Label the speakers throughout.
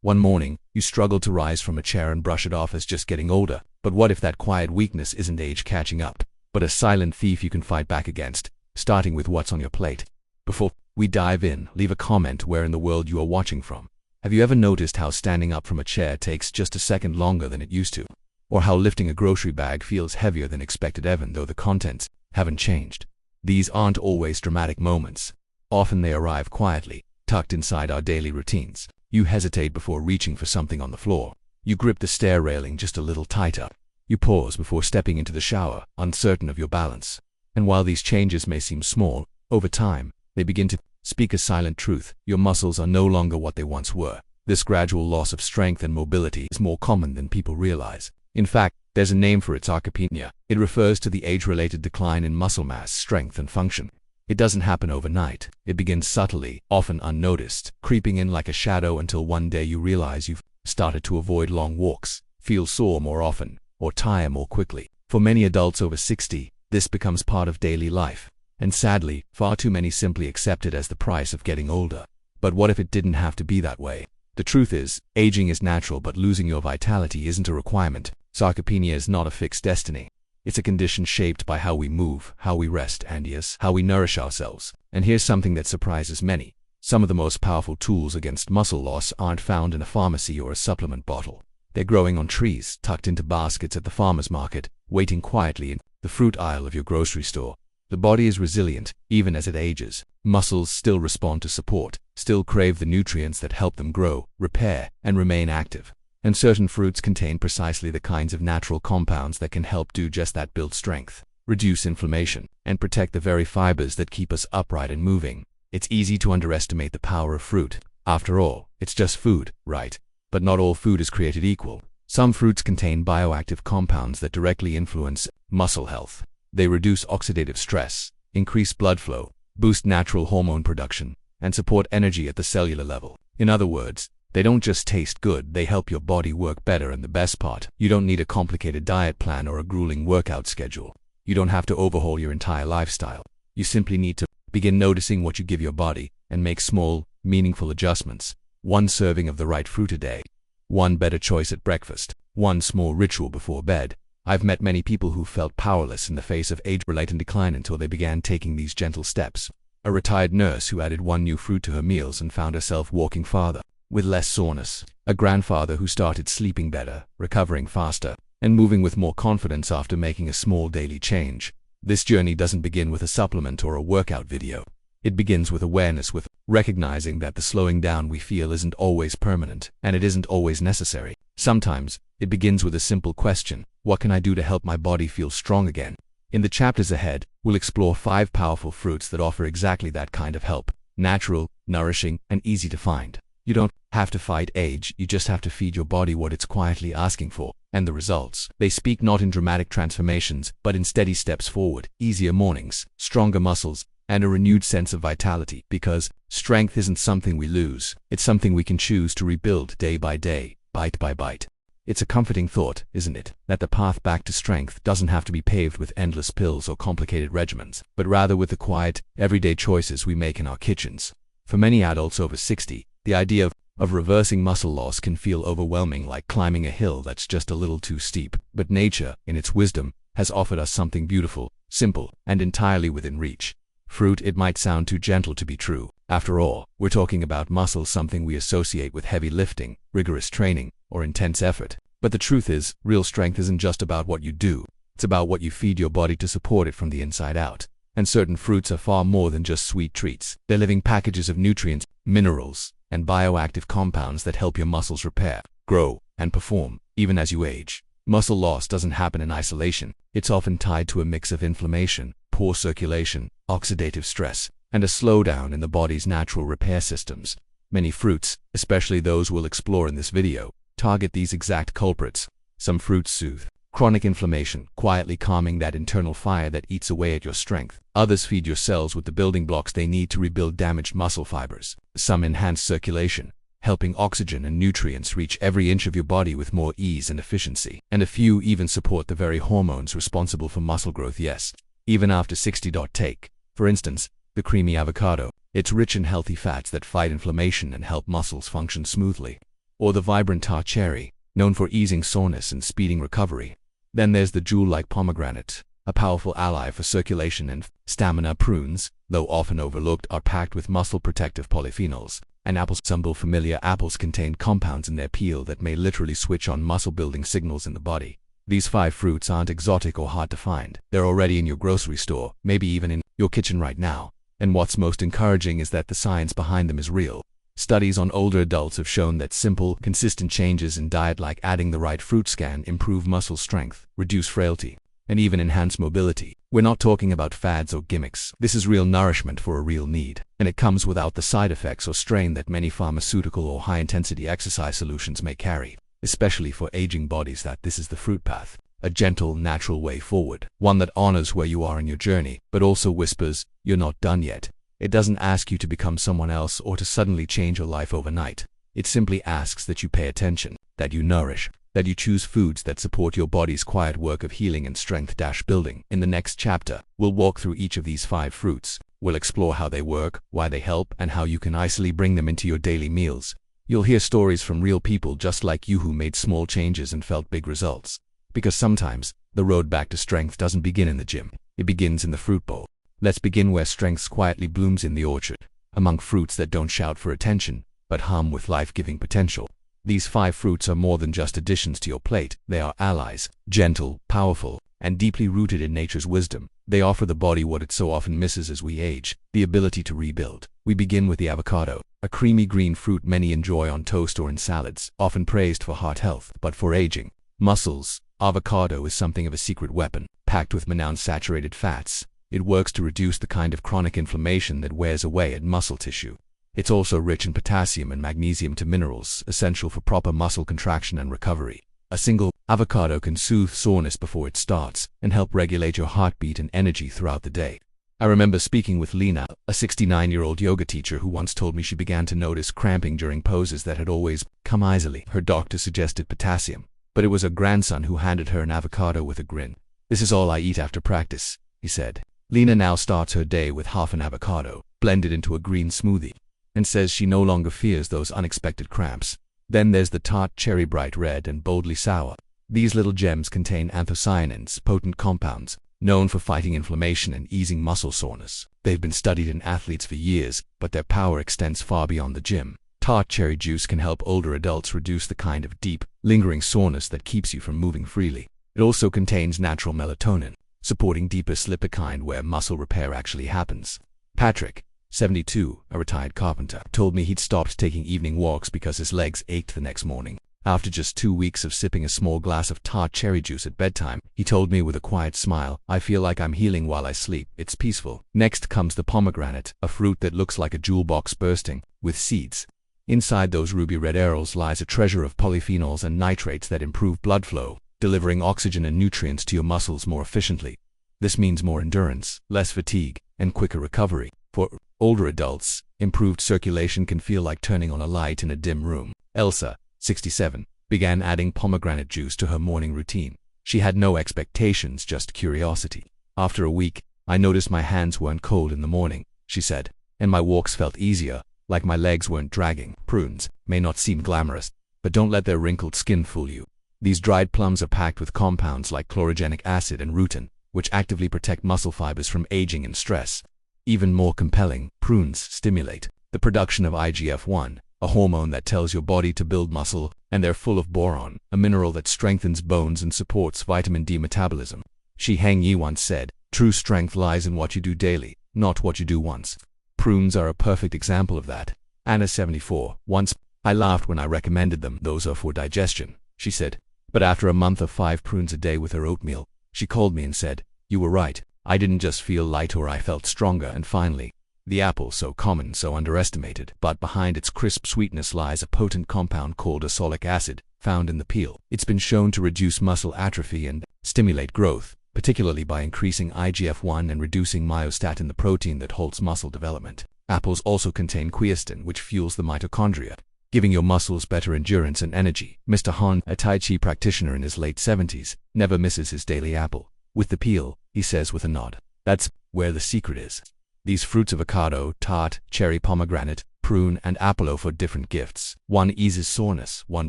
Speaker 1: One morning, you struggle to rise from a chair and brush it off as just getting older. But what if that quiet weakness isn't age catching up, but a silent thief you can fight back against, starting with what's on your plate? Before we dive in, leave a comment where in the world you are watching from. Have you ever noticed how standing up from a chair takes just a second longer than it used to? Or how lifting a grocery bag feels heavier than expected even though the contents haven't changed? These aren't always dramatic moments. Often they arrive quietly, tucked inside our daily routines. You hesitate before reaching for something on the floor. You grip the stair railing just a little tighter. You pause before stepping into the shower, uncertain of your balance. And while these changes may seem small, over time, they begin to speak a silent truth. Your muscles are no longer what they once were. This gradual loss of strength and mobility is more common than people realize. In fact, there's a name for it: sarcopenia. It refers to the age-related decline in muscle mass, strength, and function. It doesn't happen overnight. It begins subtly, often unnoticed, creeping in like a shadow until one day you realize you've started to avoid long walks, feel sore more often, or tire more quickly. For many adults over 60, this becomes part of daily life. And sadly, far too many simply accept it as the price of getting older. But what if it didn't have to be that way? The truth is, aging is natural, but losing your vitality isn't a requirement. Sarcopenia is not a fixed destiny. It's a condition shaped by how we move, how we rest, and yes, how we nourish ourselves. And here's something that surprises many. Some of the most powerful tools against muscle loss aren't found in a pharmacy or a supplement bottle. They're growing on trees, tucked into baskets at the farmer's market, waiting quietly in the fruit aisle of your grocery store. The body is resilient, even as it ages. Muscles still respond to support, still crave the nutrients that help them grow, repair, and remain active. And certain fruits contain precisely the kinds of natural compounds that can help do just that: build strength, reduce inflammation, and protect the very fibers that keep us upright and moving. It's easy to underestimate the power of fruit. After all, it's just food, right? But not all food is created equal. Some fruits contain bioactive compounds that directly influence muscle health. They reduce oxidative stress, increase blood flow, boost natural hormone production, and support energy at the cellular level. In other words, they don't just taste good, they help your body work better. And the best part, you don't need a complicated diet plan or a grueling workout schedule. You don't have to overhaul your entire lifestyle. You simply need to begin noticing what you give your body and make small, meaningful adjustments. One serving of the right fruit a day. One better choice at breakfast. One small ritual before bed. I've met many people who felt powerless in the face of age-related decline until they began taking these gentle steps. A retired nurse who added one new fruit to her meals and found herself walking farther, with less soreness. A grandfather who started sleeping better, recovering faster, and moving with more confidence after making a small daily change. This journey doesn't begin with a supplement or a workout video. It begins with awareness, with recognizing that the slowing down we feel isn't always permanent, and it isn't always necessary. Sometimes, it begins with a simple question: what can I do to help my body feel strong again? In the chapters ahead, we'll explore 5 powerful fruits that offer exactly that kind of help. Natural, nourishing, and easy to find. You don't have to fight age, you just have to feed your body what it's quietly asking for. And the results, they speak not in dramatic transformations, but in steady steps forward, easier mornings, stronger muscles, and a renewed sense of vitality. Because strength isn't something we lose, it's something we can choose to rebuild day by day, bite by bite. It's a comforting thought, isn't it, that the path back to strength doesn't have to be paved with endless pills or complicated regimens, but rather with the quiet, everyday choices we make in our kitchens. For many adults over 60, the idea of reversing muscle loss can feel overwhelming, like climbing a hill that's just a little too steep. But nature, in its wisdom, has offered us something beautiful, simple, and entirely within reach. Fruit. It might sound too gentle to be true. After all, we're talking about muscle, something we associate with heavy lifting, rigorous training, or intense effort. But the truth is, real strength isn't just about what you do. It's about what you feed your body to support it from the inside out. And certain fruits are far more than just sweet treats. They're living packages of nutrients, minerals, and bioactive compounds that help your muscles repair, grow, and perform, even as you age. Muscle loss doesn't happen in isolation. It's often tied to a mix of inflammation, poor circulation, oxidative stress, and a slowdown in the body's natural repair systems. Many fruits, especially those we'll explore in this video, target these exact culprits. Some fruits soothe chronic inflammation, quietly calming that internal fire that eats away at your strength. Others feed your cells with the building blocks they need to rebuild damaged muscle fibers. Some enhance circulation, helping oxygen and nutrients reach every inch of your body with more ease and efficiency. And a few even support the very hormones responsible for muscle growth, yes, even after 60. Take, for instance, the creamy avocado. It's rich in healthy fats that fight inflammation and help muscles function smoothly. or the vibrant tart cherry, known for easing soreness and speeding recovery. Then there's the jewel-like pomegranate, a powerful ally for circulation and stamina. Prunes, though often overlooked, are packed with muscle-protective polyphenols, and apples. Some familiar apples contain compounds in their peel that may literally switch on muscle-building signals in the body. These 5 fruits aren't exotic or hard to find. They're already in your grocery store, maybe even in your kitchen right now. And what's most encouraging is that the science behind them is real. Studies on older adults have shown that simple, consistent changes in diet like adding the right fruit can improve muscle strength, reduce frailty, and even enhance mobility. We're not talking about fads or gimmicks. This is real nourishment for a real need. And it comes without the side effects or strain that many pharmaceutical or high-intensity exercise solutions may carry. Especially for aging bodies, that this is the fruit path. A gentle, natural way forward. One that honors where you are in your journey, but also whispers, you're not done yet. It doesn't ask you to become someone else or to suddenly change your life overnight. It simply asks that you pay attention, that you nourish, that you choose foods that support your body's quiet work of healing and strength-building. In the next chapter, we'll walk through each of these 5 fruits. We'll explore how they work, why they help, and how you can easily bring them into your daily meals. You'll hear stories from real people just like you who made small changes and felt big results. Because sometimes, the road back to strength doesn't begin in the gym. It begins in the fruit bowl. Let's begin where strength quietly blooms in the orchard, among fruits that don't shout for attention, but hum with life-giving potential. These 5 fruits are more than just additions to your plate. They are allies, gentle, powerful, and deeply rooted in nature's wisdom. They offer the body what it so often misses as we age, the ability to rebuild. We begin with the avocado, a creamy green fruit many enjoy on toast or in salads, often praised for heart health. But for aging, muscles, avocado is something of a secret weapon, packed with monounsaturated fats. It works to reduce the kind of chronic inflammation that wears away at muscle tissue. It's also rich in potassium and magnesium, two minerals essential for proper muscle contraction and recovery. A single avocado can soothe soreness before it starts and help regulate your heartbeat and energy throughout the day. I remember speaking with Lena, a 69-year-old yoga teacher who once told me she began to notice cramping during poses that had always come easily. Her doctor suggested potassium, but it was her grandson who handed her an avocado with a grin. "This is all I eat after practice," he said. Lena now starts her day with half an avocado, blended into a green smoothie, and says she no longer fears those unexpected cramps. Then there's the tart cherry, bright red and boldly sour. These little gems contain anthocyanins, potent compounds, known for fighting inflammation and easing muscle soreness. They've been studied in athletes for years, but their power extends far beyond the gym. Tart cherry juice can help older adults reduce the kind of deep, lingering soreness that keeps you from moving freely. It also contains natural melatonin, supporting deeper sleep, a kind where muscle repair actually happens. Patrick, 72, a retired carpenter, told me he'd stopped taking evening walks because his legs ached the next morning. After just 2 weeks of sipping a small glass of tart cherry juice at bedtime, he told me with a quiet smile, "I feel like I'm healing while I sleep. It's peaceful." Next comes the pomegranate, a fruit that looks like a jewel box bursting with seeds. Inside those ruby red arrows lies a treasure of polyphenols and nitrates that improve blood flow, delivering oxygen and nutrients to your muscles more efficiently. This means more endurance, less fatigue, and quicker recovery. For older adults, improved circulation can feel like turning on a light in a dim room. Elsa, 67, began adding pomegranate juice to her morning routine. She had no expectations, just curiosity. "After a week, I noticed my hands weren't cold in the morning," she said, "and my walks felt easier, like my legs weren't dragging." Prunes may not seem glamorous, but don't let their wrinkled skin fool you. These dried plums are packed with compounds like chlorogenic acid and rutin, which actively protect muscle fibers from aging and stress. Even more compelling, prunes stimulate the production of IGF-1, a hormone that tells your body to build muscle, and they're full of boron, a mineral that strengthens bones and supports vitamin D metabolism. Shi Heng once said, "True strength lies in what you do daily, not what you do once." Prunes are a perfect example of that. Anna, 74, once, "I laughed when I recommended them. Those are for digestion," she said. But after a month of 5 prunes a day with her oatmeal, she called me and said, "You were right. I didn't just feel lighter, I felt stronger." And finally, the apple, so common, so underestimated, but behind its crisp sweetness lies a potent compound called oxalic acid, found in the peel. It's been shown to reduce muscle atrophy and stimulate growth, particularly by increasing IGF-1 and reducing myostatin, the protein that halts muscle development. Apples also contain quercetin, which fuels the mitochondria, giving your muscles better endurance and energy. Mr. Han, a Tai Chi practitioner in his late 70s, never misses his daily apple. With the peel, he says with a nod. That's where the secret is. These fruits, avocado, tart, cherry, pomegranate, prune, and apple offer different gifts. One eases soreness, one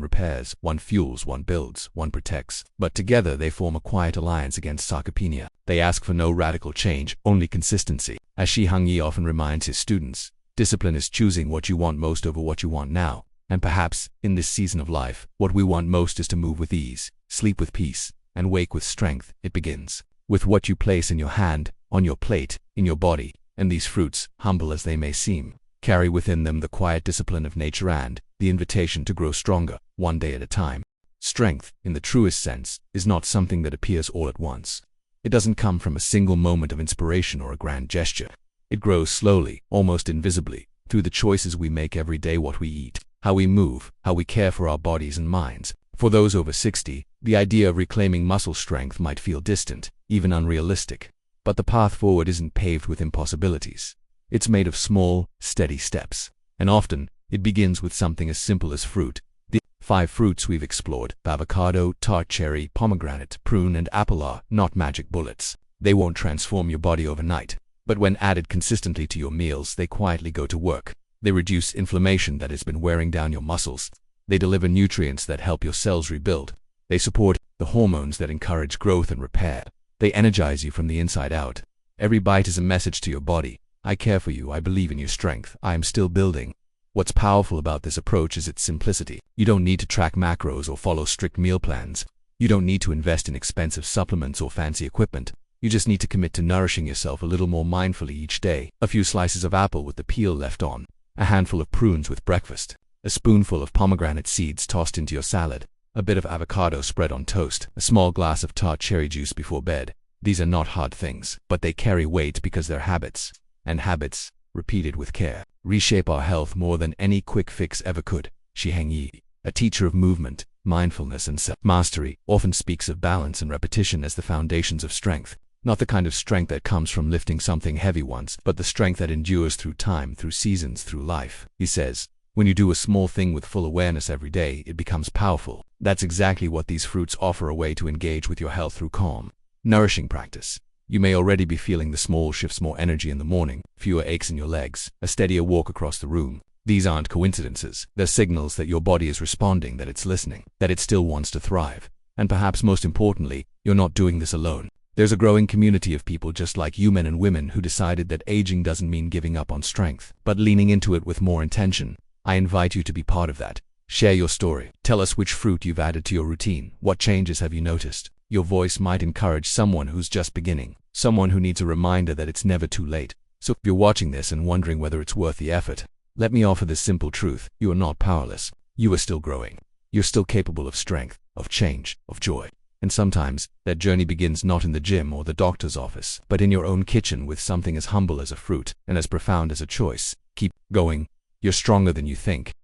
Speaker 1: repairs, one fuels, one builds, one protects. But together they form a quiet alliance against sarcopenia. They ask for no radical change, only consistency. As Shi Heng often reminds his students, discipline is choosing what you want most over what you want now. And perhaps, in this season of life, what we want most is to move with ease, sleep with peace, and wake with strength. It begins with what you place in your hand, on your plate, in your body. And these fruits, humble as they may seem, carry within them the quiet discipline of nature and the invitation to grow stronger, one day at a time. Strength, in the truest sense, is not something that appears all at once. It doesn't come from a single moment of inspiration or a grand gesture. It grows slowly, almost invisibly, through the choices we make every day: what we eat, how we move, how we care for our bodies and minds. For those over 60, the idea of reclaiming muscle strength might feel distant, even unrealistic. But the path forward isn't paved with impossibilities. It's made of small, steady steps. And often, it begins with something as simple as fruit. The 5 fruits we've explored, avocado, tart cherry, pomegranate, prune, and apple, are not magic bullets. They won't transform your body overnight. But when added consistently to your meals, they quietly go to work. They reduce inflammation that has been wearing down your muscles. They deliver nutrients that help your cells rebuild. They support the hormones that encourage growth and repair. They energize you from the inside out. Every bite is a message to your body: I care for you, I believe in your strength, I am still building. What's powerful about this approach is its simplicity. You don't need to track macros or follow strict meal plans. You don't need to invest in expensive supplements or fancy equipment. You just need to commit to nourishing yourself a little more mindfully each day. A few slices of apple with the peel left on, a handful of prunes with breakfast, a spoonful of pomegranate seeds tossed into your salad, a bit of avocado spread on toast, a small glass of tart cherry juice before bed. These are not hard things, but they carry weight because they're habits. And habits, repeated with care, reshape our health more than any quick fix ever could. Shi Heng, a teacher of movement, mindfulness, and self-mastery, often speaks of balance and repetition as the foundations of strength. Not the kind of strength that comes from lifting something heavy once, but the strength that endures through time, through seasons, through life. He says, when you do a small thing with full awareness every day, it becomes powerful. That's exactly what these fruits offer: a way to engage with your health through calm, nourishing practice. You may already be feeling the small shifts: more energy in the morning, fewer aches in your legs, a steadier walk across the room. These aren't coincidences. They're signals that your body is responding, that it's listening, that it still wants to thrive. And perhaps most importantly, you're not doing this alone. There's a growing community of people just like you, men and women, who decided that aging doesn't mean giving up on strength, but leaning into it with more intention. I invite you to be part of that. Share your story. Tell us which fruit you've added to your routine. What changes have you noticed? Your voice might encourage someone who's just beginning, someone who needs a reminder that it's never too late. So if you're watching this and wondering whether it's worth the effort, let me offer this simple truth: you are not powerless. You are still growing. You're still capable of strength, of change, of joy. And sometimes, that journey begins not in the gym or the doctor's office, but in your own kitchen, with something as humble as a fruit and as profound as a choice. Keep going. You're stronger than you think.